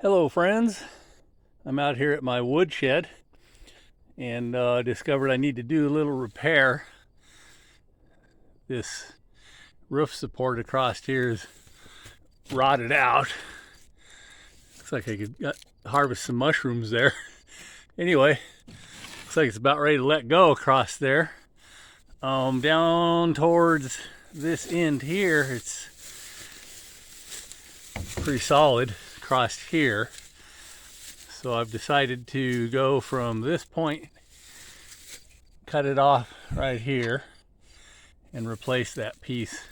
Hello friends, I'm out here at my woodshed and discovered I need to do a little repair. This roof support across here is rotted out. Looks like I could harvest some mushrooms there. Anyway, looks like it's about ready to let go across there. Down towards this end here, it's pretty solid across here. So I've decided to go from this point, cut it off right here, and replace that piece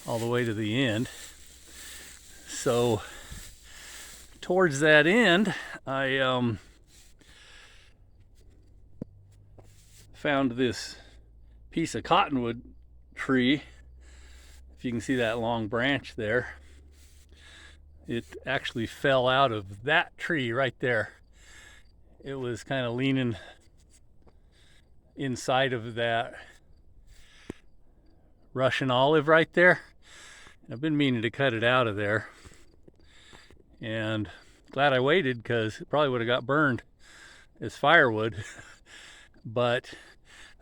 all the way to the end. So towards that end, I found this piece of cottonwood tree. If you can see that long branch there, it actually fell out of that tree right there. It was kind of leaning inside of that Russian olive right there. I've been meaning to cut it out of there, and glad I waited because it probably would have got burned as firewood. But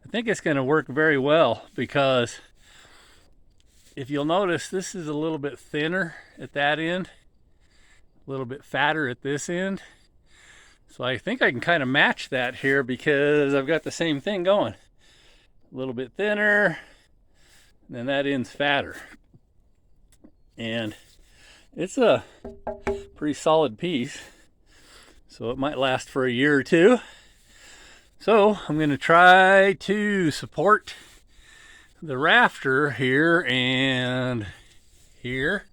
I think it's going to work very well, because if you'll notice, this is a little bit thinner at that end, a little bit fatter at this end. So I think I can kind of match that here, because I've got the same thing going. A little bit thinner, and then that end's fatter. And it's a pretty solid piece, so it might last for a year or two. So I'm going to try to support the rafter here and here,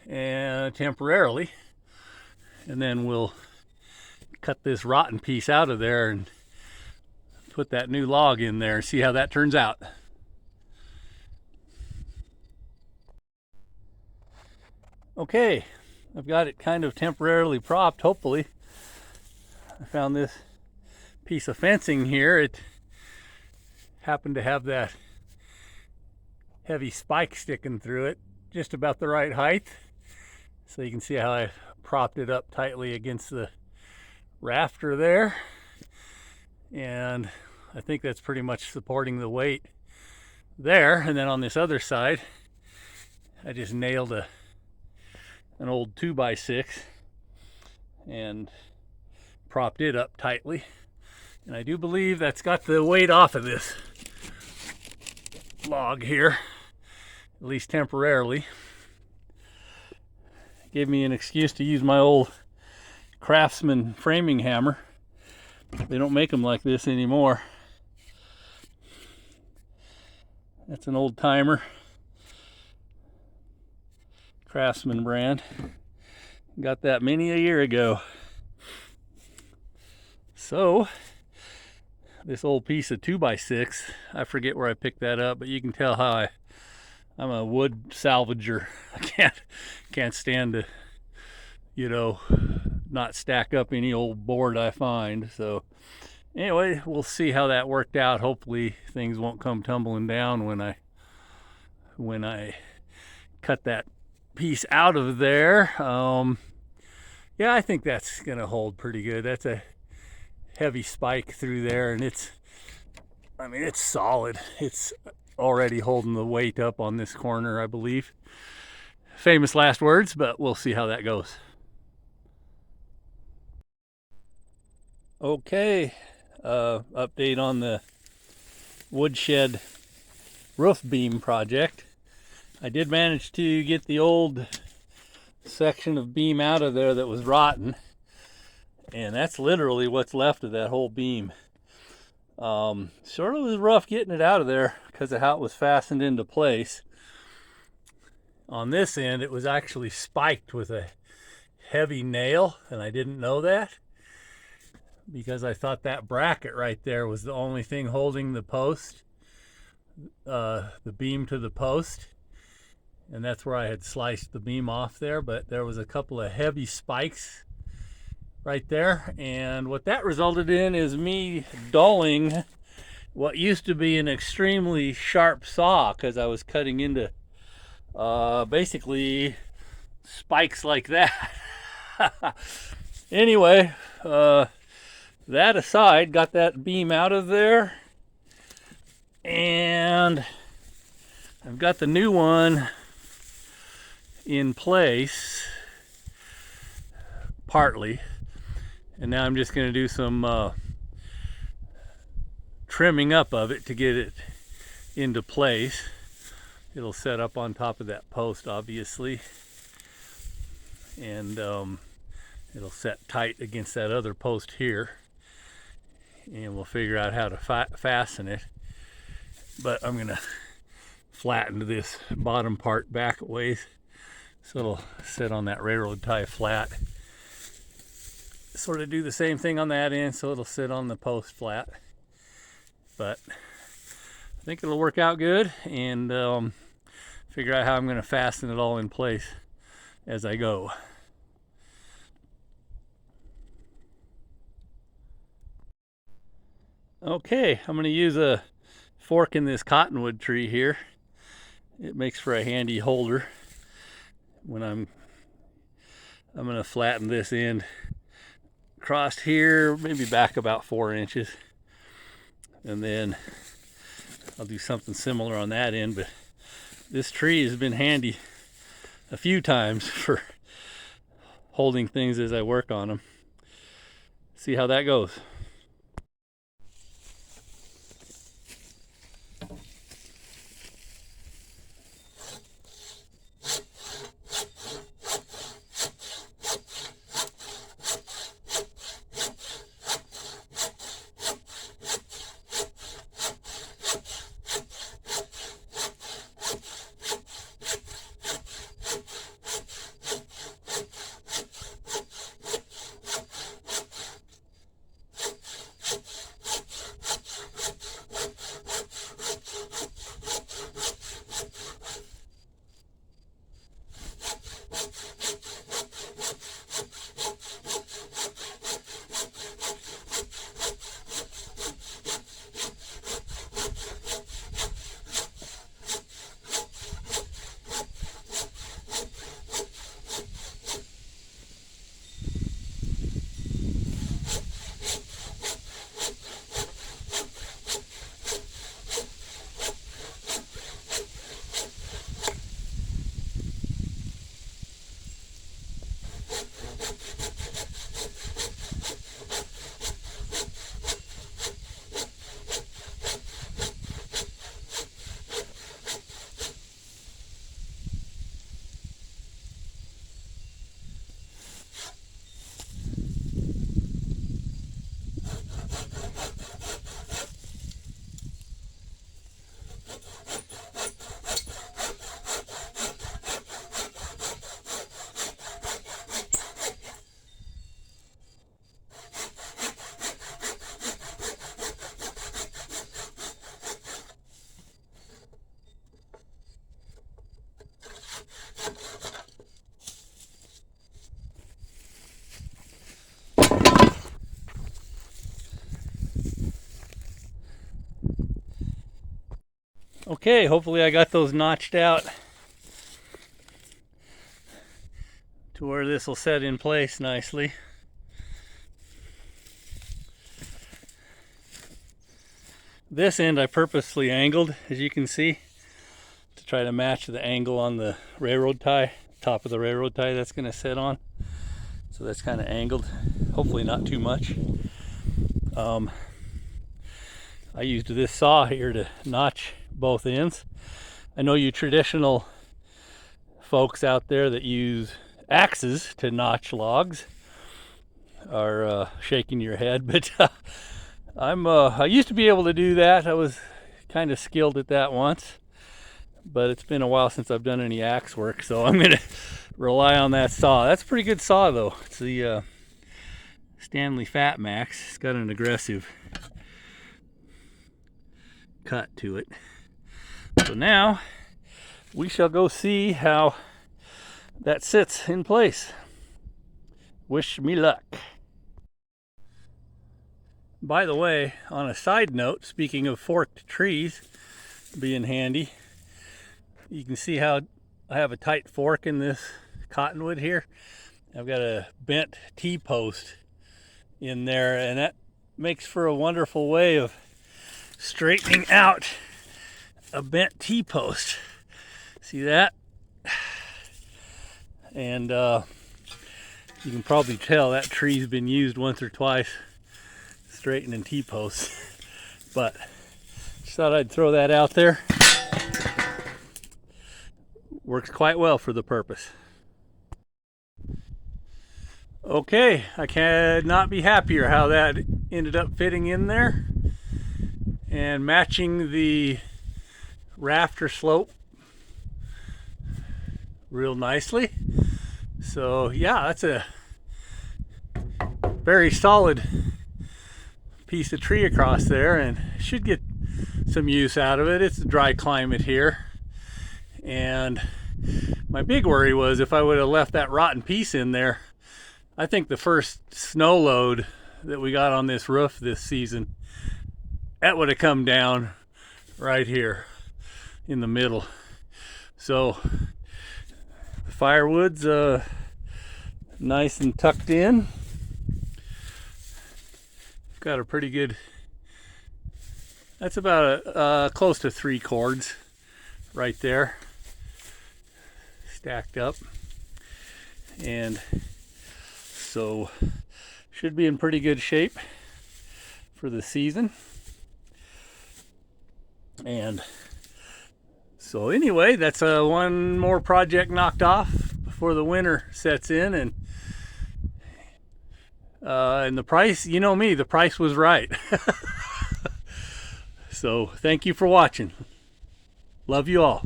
and temporarily, and then we'll cut this rotten piece out of there and put that new log in there and see how that turns out. Okay, I've got it kind of temporarily propped, hopefully. I found this piece of fencing here. It happened to have that heavy spike sticking through it, just about the right height. So you can see how I propped it up tightly against the rafter there. And I think that's pretty much supporting the weight there. And then on this other side, I just nailed an old 2x6 and propped it up tightly. And I do believe that's got the weight off of this log here, at least temporarily. Gave me an excuse to use my old Craftsman framing hammer. They don't make them like this anymore. That's an old timer, Craftsman brand. Got that many a year ago. So this old piece of 2x6, I forget where I picked that up, but you can tell how I'm a wood salvager. I can't stand to, not stack up any old board I find. So anyway, we'll see how that worked out. Hopefully things won't come tumbling down when I cut that piece out of there. Yeah, I think that's gonna hold pretty good. That's a heavy spike through there, and it's solid. It's already holding the weight up on this corner, I believe. Famous last words, but we'll see how that goes. Okay, update on the woodshed roof beam project. I did manage to get the old section of beam out of there that was rotten, and that's literally what's left of that whole beam. Sort of was rough getting it out of there because of how it was fastened into place. On this end, it was actually spiked with a heavy nail, and I didn't know that, because I thought that bracket right there was the only thing holding the post, the beam to the post, and that's where I had sliced the beam off there. But there was a couple of heavy spikes right there, and what that resulted in is me dulling what used to be an extremely sharp saw, because I was cutting into basically spikes like that. Anyway, that aside, got that beam out of there, and I've got the new one in place, partly, and now I'm just going to do some trimming up of it to get it into place. It'll set up on top of that post, obviously, and it'll set tight against that other post here, and we'll figure out how to fasten it. But I'm gonna flatten this bottom part back a ways so it'll sit on that railroad tie flat. Sort of do the same thing on that end so it'll sit on the post flat. But I think it'll work out good, and figure out how I'm gonna fasten it all in place as I go. Okay, I'm going to use a fork in this cottonwood tree here. It makes for a handy holder when I'm going to flatten this end across here, maybe back about 4 inches, and then I'll do something similar on that end. But this tree has been handy a few times for holding things as I work on them. See how that goes. Okay, hopefully I got those notched out to where this will set in place nicely. This end I purposely angled, as you can see, to try to match the angle on the railroad tie, top of the railroad tie that's going to sit on. So that's kind of angled, hopefully not too much. I used this saw here to notch both ends. I know you traditional folks out there that use axes to notch logs are shaking your head, but I used to be able to do that. I was kind of skilled at that once, but it's been a while since I've done any axe work, so I'm gonna rely on that saw. That's a pretty good saw though. It's the Stanley Fat Max. It's got an aggressive cut to it. So now we shall go see how that sits in place. Wish me luck. By the way, on a side note, speaking of forked trees being handy, you can see how I have a tight fork in this cottonwood here. I've got a bent T-post in there, and that makes for a wonderful way of straightening out a bent T-post. See that? And you can probably tell that tree's been used once or twice straightening T-posts. But just thought I'd throw that out there. Works quite well for the purpose. Okay, I cannot be happier how that ended up fitting in there and matching the rafter slope real nicely. So yeah, that's a very solid piece of tree across there, and should get some use out of it. It's a dry climate here, and my big worry was if I would have left that rotten piece in there. I think the first snow load that we got on this roof this season, that would have come down right here in the middle. So the firewood's nice and tucked in. Got a pretty good, that's about close to 3 cords right there stacked up, and so should be in pretty good shape for the season. And so anyway, that's one more project knocked off before the winter sets in, and the price, you know me, the price was right. So thank you for watching. Love you all.